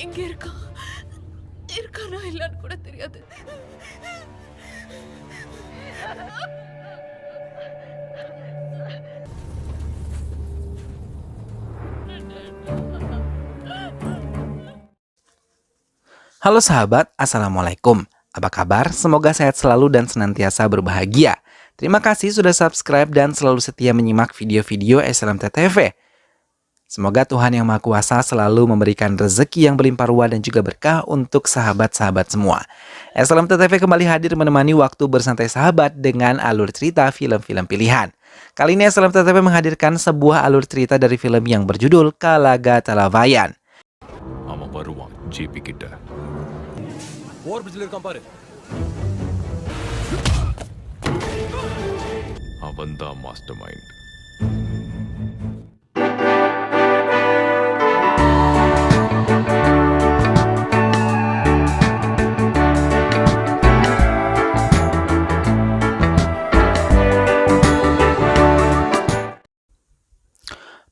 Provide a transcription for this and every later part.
எங்க இருக்கான் இருக்கானா இல்லன்னு கூட தெரியாது. Halo sahabat, Assalamualaikum. Apa kabar? Semoga sehat selalu dan senantiasa berbahagia. Terima kasih sudah subscribe dan selalu setia menyimak video-video SLMT-TV. Semoga Tuhan Yang Maha Kuasa selalu memberikan rezeki yang berlimpah ruah dan juga berkah untuk sahabat-sahabat semua. SLMT-TV kembali hadir menemani waktu bersantai sahabat dengan alur cerita film-film pilihan. Kali ini SLMT-TV menghadirkan sebuah alur cerita dari film yang berjudul Kalaga Talavayan. அவன் வருவான் ஜிபி கிட்ட. ஓவர் பிரிட்ஜ்ல இருக்கான் பாரு. அவன்தான் master mind.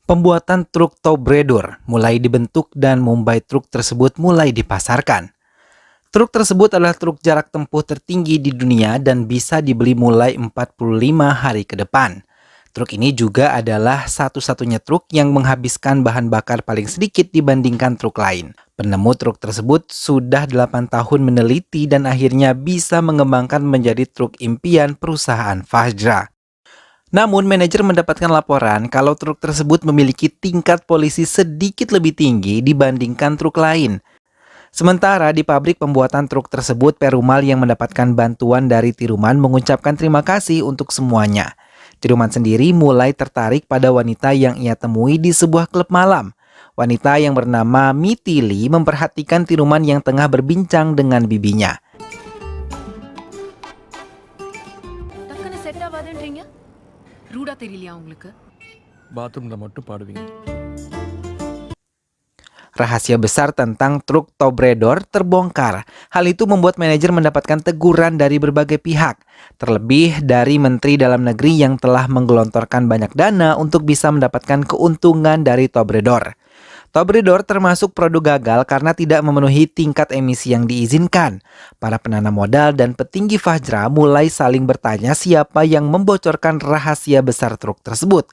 Pembuatan truk Tobredor mulai dibentuk dan Mumbai truk tersebut mulai dipasarkan. Truk tersebut adalah truk jarak tempuh tertinggi di dunia dan bisa dibeli mulai 45 hari ke depan. Truk ini juga adalah satu-satunya truk yang menghabiskan bahan bakar paling sedikit dibandingkan truk lain. Penemu truk tersebut sudah 8 tahun meneliti dan akhirnya bisa mengembangkan menjadi truk impian perusahaan Fajra. Namun, manajer mendapatkan laporan kalau truk tersebut memiliki tingkat polisi sedikit lebih tinggi dibandingkan truk lain. Sementara di pabrik pembuatan truk tersebut, Perumal yang mendapatkan bantuan dari Tiruman mengucapkan terima kasih untuk semuanya. Tiruman sendiri mulai tertarik pada wanita yang ia temui di sebuah klub malam. Wanita yang bernama Mitili memperhatikan Tiruman yang tengah berbincang dengan bibinya. ரூடா தெரியலையா உங்களுக்கு? பாத்ரூம்ல மட்டும் பாடுவீங்க. Rahasia besar tentang truk Tobredor terbongkar. Hal itu membuat manajer mendapatkan teguran dari berbagai pihak, terlebih dari Menteri Dalam Negeri yang telah menggelontorkan banyak dana untuk bisa mendapatkan keuntungan dari Tobredor. Tobredor termasuk produk gagal karena tidak memenuhi tingkat emisi yang diizinkan. Para penanam modal dan petinggi Fajra mulai saling bertanya siapa yang membocorkan rahasia besar truk tersebut.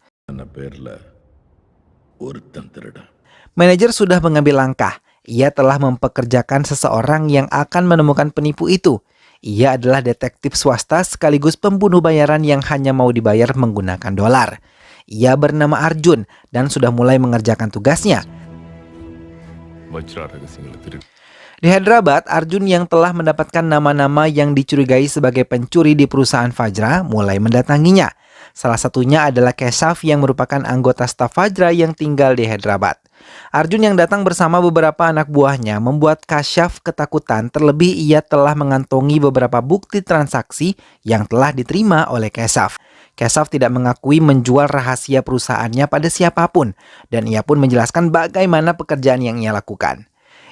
Manajer sudah mengambil langkah. Ia telah mempekerjakan seseorang yang akan menemukan penipu itu. Ia adalah detektif swasta sekaligus pembunuh bayaran yang hanya mau dibayar menggunakan dolar. Ia bernama Arjun dan sudah mulai mengerjakan tugasnya. Di Hyderabad, Arjun yang telah mendapatkan nama-nama yang dicurigai sebagai pencuri di perusahaan Fajra mulai mendatanginya. Salah satunya adalah Keshav yang merupakan anggota staf Fajra yang tinggal di Hyderabad. Arjun yang datang bersama beberapa anak buahnya membuat Keshav ketakutan, terlebih ia telah mengantongi beberapa bukti transaksi yang telah diterima oleh Keshav. Keshav tidak mengakui menjual rahasia perusahaannya pada siapapun, dan ia pun menjelaskan bagaimana pekerjaan yang ia lakukan.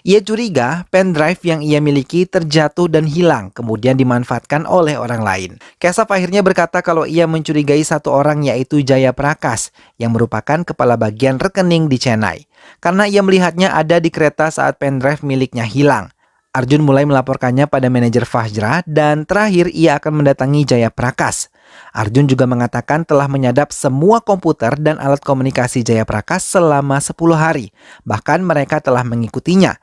Ia curiga pendrive yang ia miliki terjatuh dan hilang, kemudian dimanfaatkan oleh orang lain. Keshav akhirnya berkata kalau ia mencurigai satu orang, yaitu Jaya Prakash, yang merupakan kepala bagian rekening di Chennai. Karena ia melihatnya ada di kereta saat pendrive miliknya hilang. Arjun mulai melaporkannya pada manajer Fajra dan terakhir ia akan mendatangi Jaya Prakash. Arjun juga mengatakan telah menyadap semua komputer dan alat komunikasi Jaya Prakash selama 10 hari. Bahkan mereka telah mengikutinya.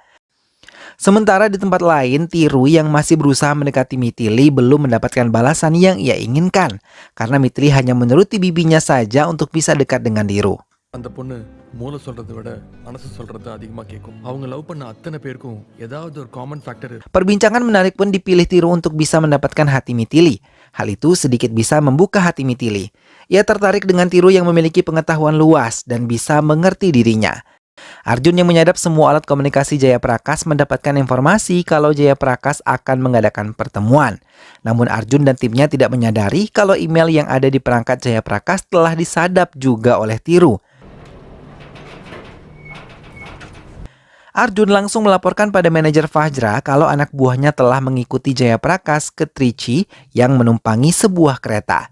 Sementara di tempat lain, Tiru yang masih berusaha mendekati Mitili belum mendapatkan balasan yang ia inginkan. Karena Mitili hanya menuruti bibinya saja untuk bisa dekat dengan Tiru. அந்த பொண்ணு மூளை சொல்றதை விட மனசு சொல்றது அதிகமா கேட்கும். அவங்க லவ் பண்ண அத்தனை பேருக்கும் ஏதாவது ஒரு common factor. Perbincangan menarik pun dipilih Tiru untuk bisa mendapatkan hati Mitili. Hal itu sedikit bisa membuka hati Mitili. Ia tertarik dengan Tiru yang memiliki pengetahuan luas dan bisa mengerti dirinya. Arjun yang menyadap semua alat komunikasi Jaya Prakash mendapatkan informasi kalau Jaya Prakash akan mengadakan pertemuan. Namun Arjun dan timnya tidak menyadari kalau email yang ada di perangkat Jaya Prakash telah disadap juga oleh Tiru. Arjun langsung melaporkan pada manajer Fajra kalau anak buahnya telah mengikuti Jaya Prakash ke Trichy yang menumpangi sebuah kereta.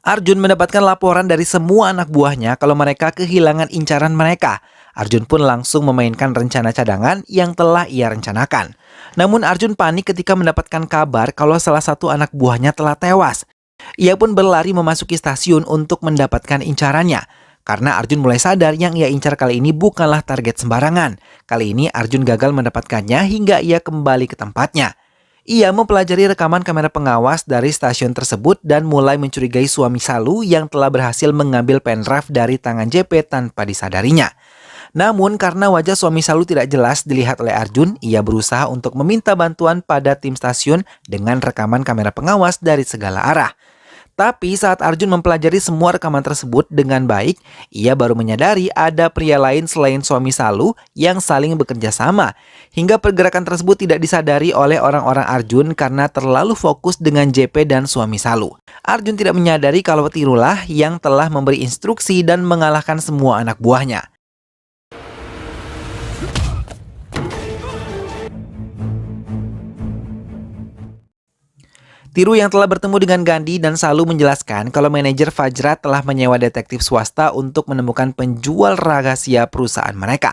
Arjun mendapatkan laporan dari semua anak buahnya kalau mereka kehilangan incaran mereka. Arjun pun langsung memainkan rencana cadangan yang telah ia rencanakan. Namun Arjun panik ketika mendapatkan kabar kalau salah satu anak buahnya telah tewas. Ia pun berlari memasuki stasiun untuk mendapatkan incarannya. Karena Arjun mulai sadar yang ia incar kali ini bukanlah target sembarangan. Kali ini Arjun gagal mendapatkannya hingga ia kembali ke tempatnya. Ia mempelajari rekaman kamera pengawas dari stasiun tersebut dan mulai mencurigai suami Salu yang telah berhasil mengambil pendrive dari tangan JP tanpa disadarinya. Namun karena wajah suami Salu tidak jelas dilihat oleh Arjun, ia berusaha untuk meminta bantuan pada tim stasiun dengan rekaman kamera pengawas dari segala arah. Tapi saat Arjun mempelajari semua rekaman tersebut dengan baik, ia baru menyadari ada pria lain selain suami Salu yang saling bekerja sama. Hingga pergerakan tersebut tidak disadari oleh orang-orang Arjun karena terlalu fokus dengan JP dan suami Salu. Arjun tidak menyadari kalau Tirulah yang telah memberi instruksi dan mengalahkan semua anak buahnya. Tiru yang telah bertemu dengan Gandhi dan Salu menjelaskan kalau manajer Fajra telah menyewa detektif swasta untuk menemukan penjual rahasia perusahaan mereka.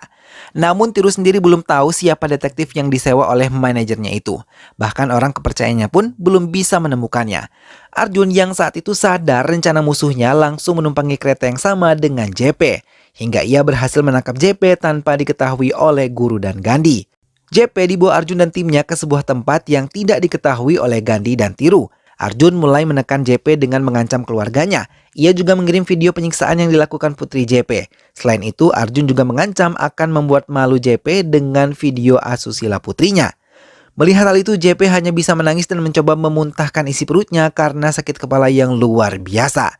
Namun Tiru sendiri belum tahu siapa detektif yang disewa oleh manajernya itu. Bahkan orang kepercayaannya pun belum bisa menemukannya. Arjun yang saat itu sadar rencana musuhnya langsung menumpangi kereta yang sama dengan JP. Hingga ia berhasil menangkap JP tanpa diketahui oleh Guru dan Gandhi. JP dibawa Arjun dan timnya ke sebuah tempat yang tidak diketahui oleh Gandhi dan Tiru. Arjun mulai menekan JP dengan mengancam keluarganya. Ia juga mengirim video penyiksaan yang dilakukan putri JP. Selain itu, Arjun juga mengancam akan membuat malu JP dengan video asusila putrinya. Melihat hal itu, JP hanya bisa menangis dan mencoba memuntahkan isi perutnya karena sakit kepala yang luar biasa.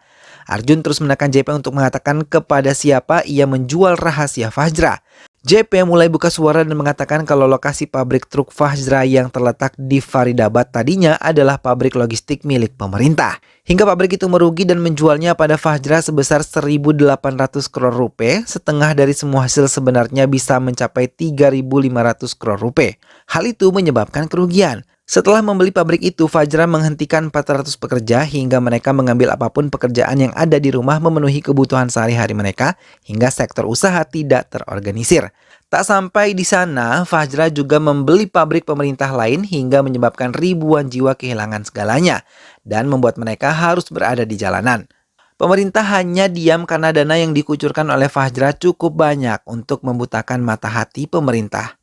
Arjun terus menekan JP untuk mengatakan kepada siapa ia menjual rahasia Fajra. JP mulai buka suara dan mengatakan kalau lokasi pabrik truk Fajra yang terletak di Faridabad tadinya adalah pabrik logistik milik pemerintah. Hingga pabrik itu merugi dan menjualnya pada Fajra sebesar 1.800 crore rupiah, setengah dari semua hasil sebenarnya bisa mencapai 3.500 crore rupiah. Hal itu menyebabkan kerugian. Setelah membeli pabrik itu, Fajra menghentikan 400 pekerja hingga mereka mengambil apapun pekerjaan yang ada di rumah memenuhi kebutuhan sehari-hari mereka hingga sektor usaha tidak terorganisir. Tak sampai di sana, Fajra juga membeli pabrik pemerintah lain hingga menyebabkan ribuan jiwa kehilangan segalanya dan membuat mereka harus berada di jalanan. Pemerintah hanya diam karena dana yang dikucurkan oleh Fajra cukup banyak untuk membutakan mata hati pemerintah.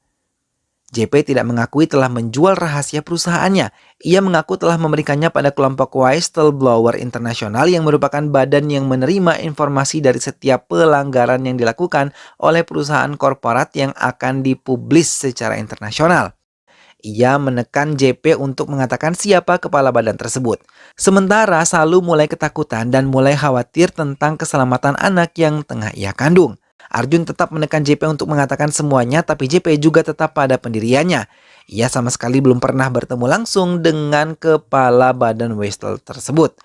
JP tidak mengakui telah menjual rahasia perusahaannya. Ia mengaku telah memberikannya pada kelompok Whistleblower International yang merupakan badan yang menerima informasi dari setiap pelanggaran yang dilakukan oleh perusahaan korporat yang akan dipublis secara internasional. Ia menekan JP untuk mengatakan siapa kepala badan tersebut. Sementara Salu mulai ketakutan dan mulai khawatir tentang keselamatan anak yang tengah ia kandung. Arjun tetap menekan JP untuk mengatakan semuanya, tapi JP juga tetap pada pendiriannya. Ia sama sekali belum pernah bertemu langsung dengan kepala badan Whistle tersebut.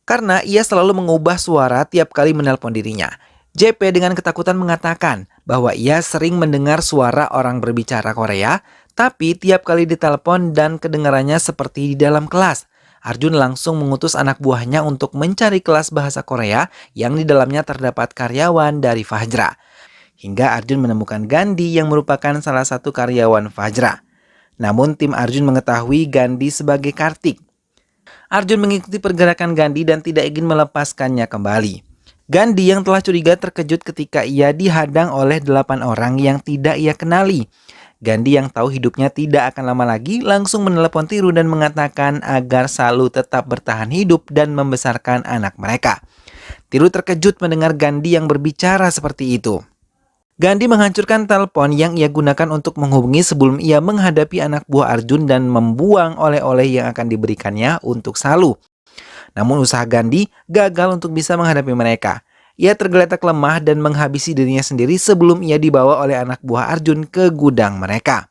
Karena ia selalu mengubah suara tiap kali menelpon dirinya. JP dengan ketakutan mengatakan bahwa ia sering mendengar suara orang berbicara Korea, tapi tiap kali ditelepon dan kedengarannya seperti di dalam kelas. Arjun langsung mengutus anak buahnya untuk mencari kelas bahasa Korea yang di dalamnya terdapat karyawan dari Fajra. Hingga Arjun menemukan Gandhi yang merupakan salah satu karyawan Fajra. Namun tim Arjun mengetahui Gandhi sebagai Kartik. Arjun mengikuti pergerakan Gandhi dan tidak ingin melepaskannya kembali. Gandhi yang telah curiga terkejut ketika ia dihadang oleh 8 orang yang tidak ia kenali. Gandhi yang tahu hidupnya tidak akan lama lagi langsung menelepon Tiru dan mengatakan agar Salu tetap bertahan hidup dan membesarkan anak mereka. Tiru terkejut mendengar Gandhi yang berbicara seperti itu. Gandhi menghancurkan telepon yang ia gunakan untuk menghubungi sebelum ia menghadapi anak buah Arjun dan membuang oleh-oleh yang akan diberikannya untuk Salu. Namun usaha Gandhi gagal untuk bisa menghadapi mereka. Ia tergeletak lemah dan menghabisi dirinya sendiri sebelum ia dibawa oleh anak buah Arjun ke gudang mereka.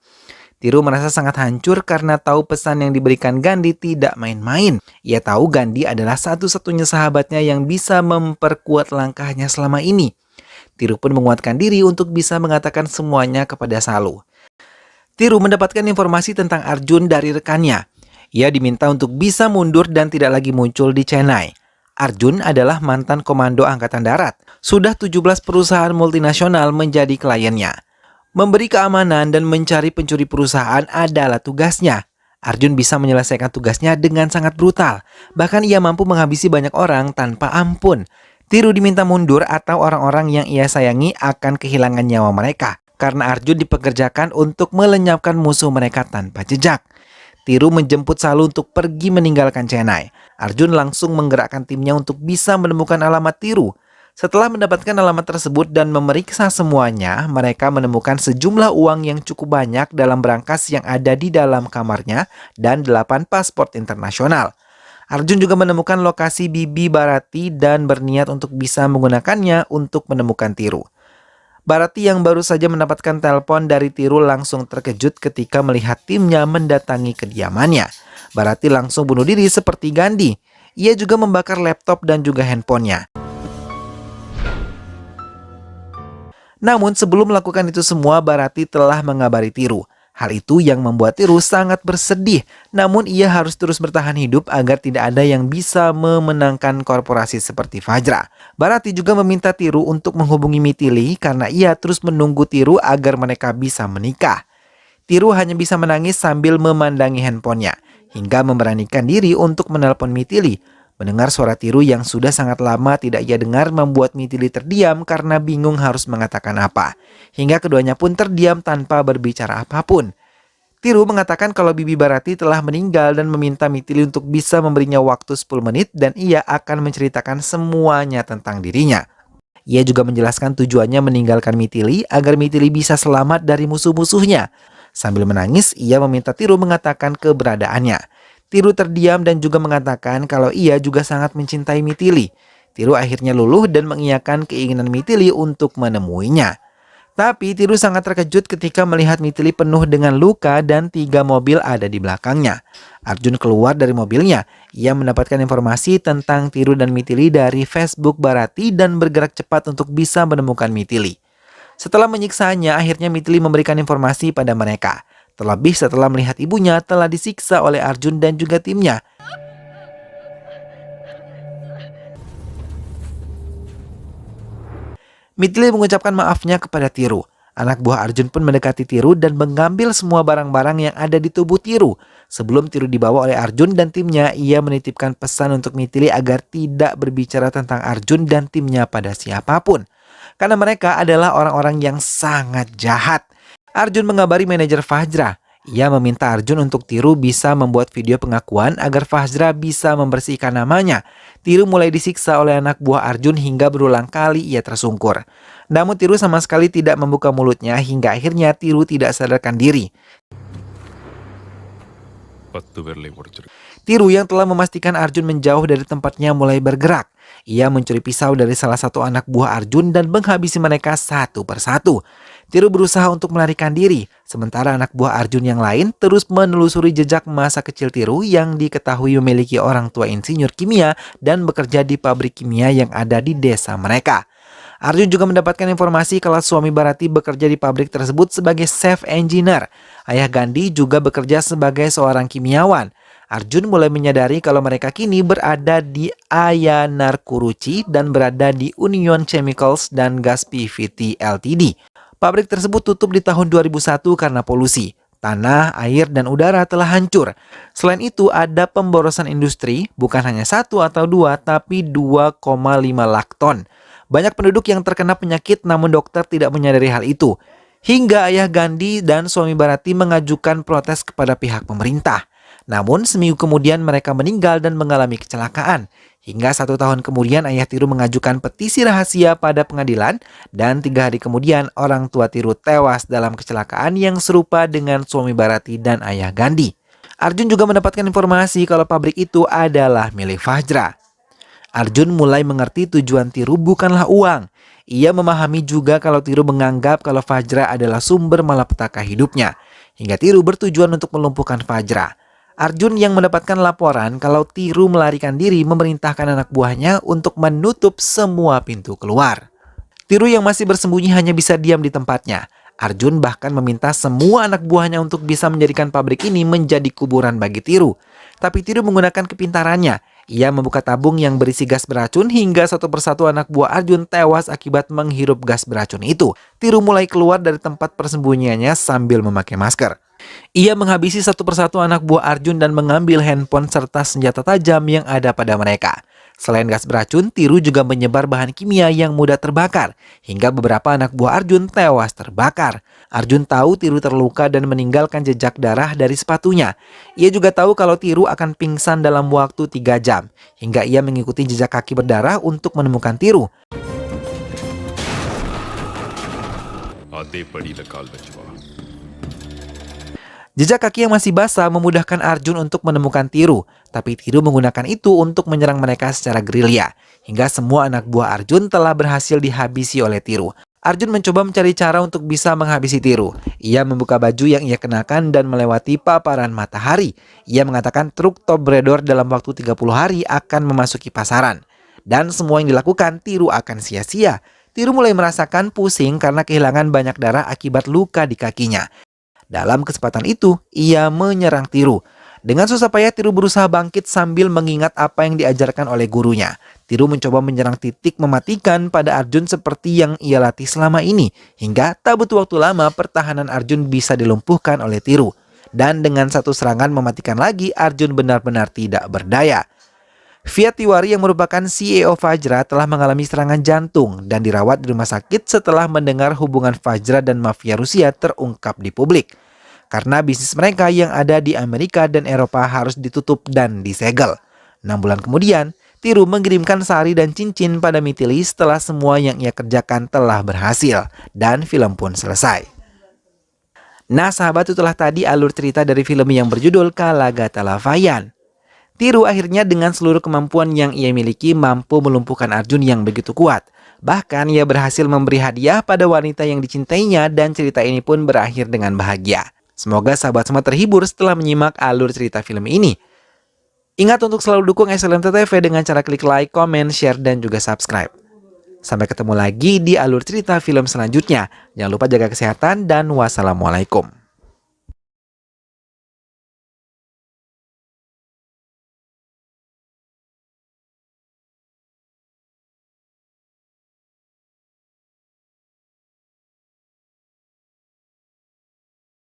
Tiru merasa sangat hancur karena tahu pesan yang diberikan Gandhi tidak main-main. Ia tahu Gandhi adalah satu-satunya sahabatnya yang bisa memperkuat langkahnya selama ini. Tiru pun menguatkan diri untuk bisa mengatakan semuanya kepada Salu. Tiru mendapatkan informasi tentang Arjun dari rekannya. Ia diminta untuk bisa mundur dan tidak lagi muncul di Chennai. Arjun adalah mantan komando Angkatan Darat. Sudah 17 perusahaan multinasional menjadi kliennya. Memberi keamanan dan mencari pencuri perusahaan adalah tugasnya. Arjun bisa menyelesaikan tugasnya dengan sangat brutal. Bahkan ia mampu menghabisi banyak orang tanpa ampun. Tiru diminta mundur atau orang-orang yang ia sayangi akan kehilangan nyawa mereka. Karena Arjun dipekerjakan untuk melenyapkan musuh mereka tanpa jejak. Tiru menjemput Salu untuk pergi meninggalkan Chennai. Arjun langsung menggerakkan timnya untuk bisa menemukan alamat Tiru. Setelah mendapatkan alamat tersebut dan memeriksa semuanya, mereka menemukan sejumlah uang yang cukup banyak dalam berangkas yang ada di dalam kamarnya dan 8 paspor internasional. Arjun juga menemukan lokasi Bibi Bharati dan berniat untuk bisa menggunakannya untuk menemukan Tiru. Bharati yang baru saja mendapatkan telepon dari Tiru langsung terkejut ketika melihat timnya mendatangi kediamannya. Bharati langsung bunuh diri seperti Gandhi. Ia juga membakar laptop dan juga handphonenya. Namun sebelum melakukan itu semua, Bharati telah mengabari Tiru. Hal itu yang membuat Tiru sangat bersedih. Namun ia harus terus bertahan hidup agar tidak ada yang bisa memenangkan korporasi seperti Fajra. Bharati juga meminta Tiru untuk menghubungi Mithili karena ia terus menunggu Tiru agar mereka bisa menikah. Tiru hanya bisa menangis sambil memandangi handphonenya, hingga memberanikan diri untuk menelpon Mithili. Mendengar suara Tiru yang sudah sangat lama tidak ia dengar membuat Mithili terdiam karena bingung harus mengatakan apa. Hingga keduanya pun terdiam tanpa berbicara apapun. Tiru mengatakan kalau Bibi Bharati telah meninggal dan meminta Mithili untuk bisa memberinya waktu 10 menit dan ia akan menceritakan semuanya tentang dirinya. Ia juga menjelaskan tujuannya meninggalkan Mithili agar Mithili bisa selamat dari musuh-musuhnya. Sambil menangis, ia meminta Tiru mengatakan keberadaannya. Tiru terdiam dan juga mengatakan kalau ia juga sangat mencintai Mithili. Tiru akhirnya luluh dan mengiyakan keinginan Mithili untuk menemuinya. Tapi Tiru sangat terkejut ketika melihat Mithili penuh dengan luka dan 3 mobil ada di belakangnya. Arjun keluar dari mobilnya. Ia mendapatkan informasi tentang Tiru dan Mithili dari Facebook Bharati dan bergerak cepat untuk bisa menemukan Mithili. Setelah menyiksanya, akhirnya Mithili memberikan informasi pada mereka. Terlebih setelah melihat ibunya telah disiksa oleh Arjun dan juga timnya. Mithili mengucapkan maafnya kepada Tiru. Anak buah Arjun pun mendekati Tiru dan mengambil semua barang-barang yang ada di tubuh Tiru. Sebelum Tiru dibawa oleh Arjun dan timnya, ia menitipkan pesan untuk Mithili agar tidak berbicara tentang Arjun dan timnya pada siapapun. Karena mereka adalah orang-orang yang sangat jahat. Arjun mengabari manajer Fajra. Ia meminta Arjun untuk Tiru bisa membuat video pengakuan agar Fajra bisa membersihkan namanya. Tiru mulai disiksa oleh anak buah Arjun hingga berulang kali ia tersungkur. Namun Tiru sama sekali tidak membuka mulutnya hingga akhirnya Tiru tidak sadarkan diri. Tiru yang telah memastikan Arjun menjauh dari tempatnya mulai bergerak. Ia mencuri pisau dari salah satu anak buah Arjun dan menghabisi mereka satu persatu. Tiru berusaha untuk melarikan diri, sementara anak buah Arjun yang lain terus menelusuri jejak masa kecil Tiru yang diketahui memiliki orang tua insinyur kimia dan bekerja di pabrik kimia yang ada di desa mereka. Arjun juga mendapatkan informasi kalau suami Bharati bekerja di pabrik tersebut sebagai chef engineer. Ayah Gandhi juga bekerja sebagai seorang kimiawan. Arjun mulai menyadari kalau mereka kini berada di Ayanar Kuruci dan berada di Union Chemicals dan Gas PVT Ltd. Pabrik tersebut tutup di tahun 2001 karena polusi. Tanah, air, dan udara telah hancur. Selain itu ada pemborosan industri, bukan hanya 1 atau 2, tapi 2,5 lak ton. Banyak penduduk yang terkena penyakit namun dokter tidak menyadari hal itu. Hingga ayah Gandhi dan suami Bharati mengajukan protes kepada pihak pemerintah. Namun seminggu kemudian mereka meninggal dan mengalami kecelakaan. Hingga 1 tahun kemudian ayah Tiru mengajukan petisi rahasia pada pengadilan. Dan 3 hari kemudian orang tua Tiru tewas dalam kecelakaan yang serupa dengan suami Bharati dan ayah Gandhi. Arjun juga mendapatkan informasi kalau pabrik itu adalah milik Fajra. Arjun mulai mengerti tujuan Tiru bukanlah uang. Ia memahami juga kalau Tiru menganggap kalau Fajra adalah sumber malapetaka hidupnya. Hingga Tiru bertujuan untuk melumpuhkan Fajra. Arjun yang mendapatkan laporan kalau Tiru melarikan diri memerintahkan anak buahnya untuk menutup semua pintu keluar. Tiru yang masih bersembunyi hanya bisa diam di tempatnya. Arjun bahkan meminta semua anak buahnya untuk bisa menjadikan pabrik ini menjadi kuburan bagi Tiru. Tapi Tiru menggunakan kepintarannya. Ia membuka tabung yang berisi gas beracun hingga satu persatu anak buah Arjun tewas akibat menghirup gas beracun itu. Tiru mulai keluar dari tempat persembunyiannya sambil memakai masker. Ia menghabisi satu persatu anak buah Arjun dan mengambil handphone serta senjata tajam yang ada pada mereka. Selain gas beracun, Tiru juga menyebar bahan kimia yang mudah terbakar, hingga beberapa anak buah Arjun tewas terbakar. Arjun tahu Tiru terluka dan meninggalkan jejak darah dari sepatunya. Ia juga tahu kalau Tiru akan pingsan dalam waktu 3 jam, hingga ia mengikuti jejak kaki berdarah untuk menemukan Tiru. Jejak kaki yang masih basah memudahkan Arjun untuk menemukan Tiru, tapi Tiru menggunakan itu untuk menyerang mereka secara gerilya, hingga semua anak buah Arjun telah berhasil dihabisi oleh Tiru. Arjun mencoba mencari cara untuk bisa menghabisi Tiru. Ia membuka baju yang ia kenakan dan melewati paparan matahari. Ia mengatakan truk Tobrador dalam waktu 30 hari akan memasuki pasaran. Dan semua yang dilakukan Tiru akan sia-sia. Tiru mulai merasakan pusing karena kehilangan banyak darah akibat luka di kakinya. Dalam kesempatan itu, ia menyerang Tiru. Dengan susah payah Tiru berusaha bangkit sambil mengingat apa yang diajarkan oleh gurunya. Tiru mencoba menyerang titik mematikan pada Arjun seperti yang ia latih selama ini. Hingga tak butuh waktu lama pertahanan Arjun bisa dilumpuhkan oleh Tiru. Dan dengan satu serangan mematikan lagi, Arjun benar-benar tidak berdaya. Fiat Tiwari yang merupakan CEO Fajra telah mengalami serangan jantung dan dirawat di rumah sakit setelah mendengar hubungan Fajra dan mafia Rusia terungkap di publik. Karena bisnis mereka yang ada di Amerika dan Eropa harus ditutup dan disegel. 6 bulan kemudian, Tiru mengirimkan sari dan cincin pada Mitili setelah semua yang ia kerjakan telah berhasil dan film pun selesai. Nah sahabat, itulah tadi alur cerita dari film yang berjudul Kalagatalafayan. Tiru akhirnya dengan seluruh kemampuan yang ia miliki mampu melumpuhkan Arjun yang begitu kuat. Bahkan ia berhasil memberi hadiah pada wanita yang dicintainya dan cerita ini pun berakhir dengan bahagia. Semoga sahabat semua terhibur setelah menyimak alur cerita film ini. Ingat untuk selalu dukung SLMT TV dengan cara klik like, comment, share, dan juga subscribe. Sampai ketemu lagi di alur cerita film selanjutnya. Jangan lupa jaga kesehatan dan wassalamualaikum.